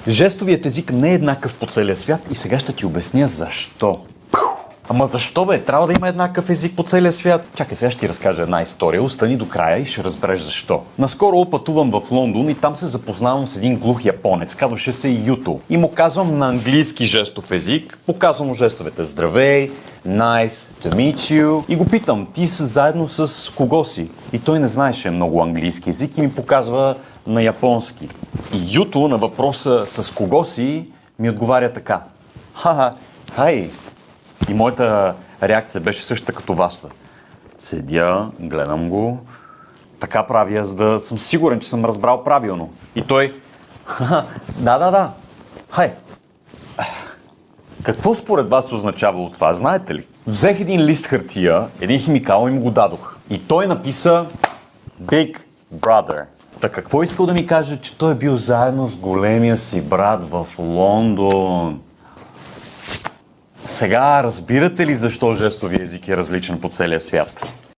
Жестовият език не е еднакъв по целия свят и сега ще ти обясня защо. Ама защо бе? Трябва да има еднакъв език по целия свят. Чакай, сега ще ти разкажа една история. Остани до края и ще разбереш защо. Наскоро пътувам в Лондон и там се запознавам с един глух японец. Казваше се Юто. И му казвам на английски жестов език. Показвам му жестовете. Здравей, nice to meet you. И го питам, ти си заедно с кого си? И той не знаеше много английски език и ми показва на японски. И Юто на въпроса с кого си ми отговаря така. Ха-ха, хай. И моята реакция беше същата като вашата. Седя, гледам го, така правя, за да съм сигурен, че съм разбрал правилно. И той, да, хай. Какво според вас означава това, знаете ли? Взех един лист хартия, един химикал и му го дадох. И той написа Big Brother. Та какво искал да ми каже, че той е бил заедно с големия си брат в Лондон? Сега разбирате ли защо жестовия език е различен по целия свят?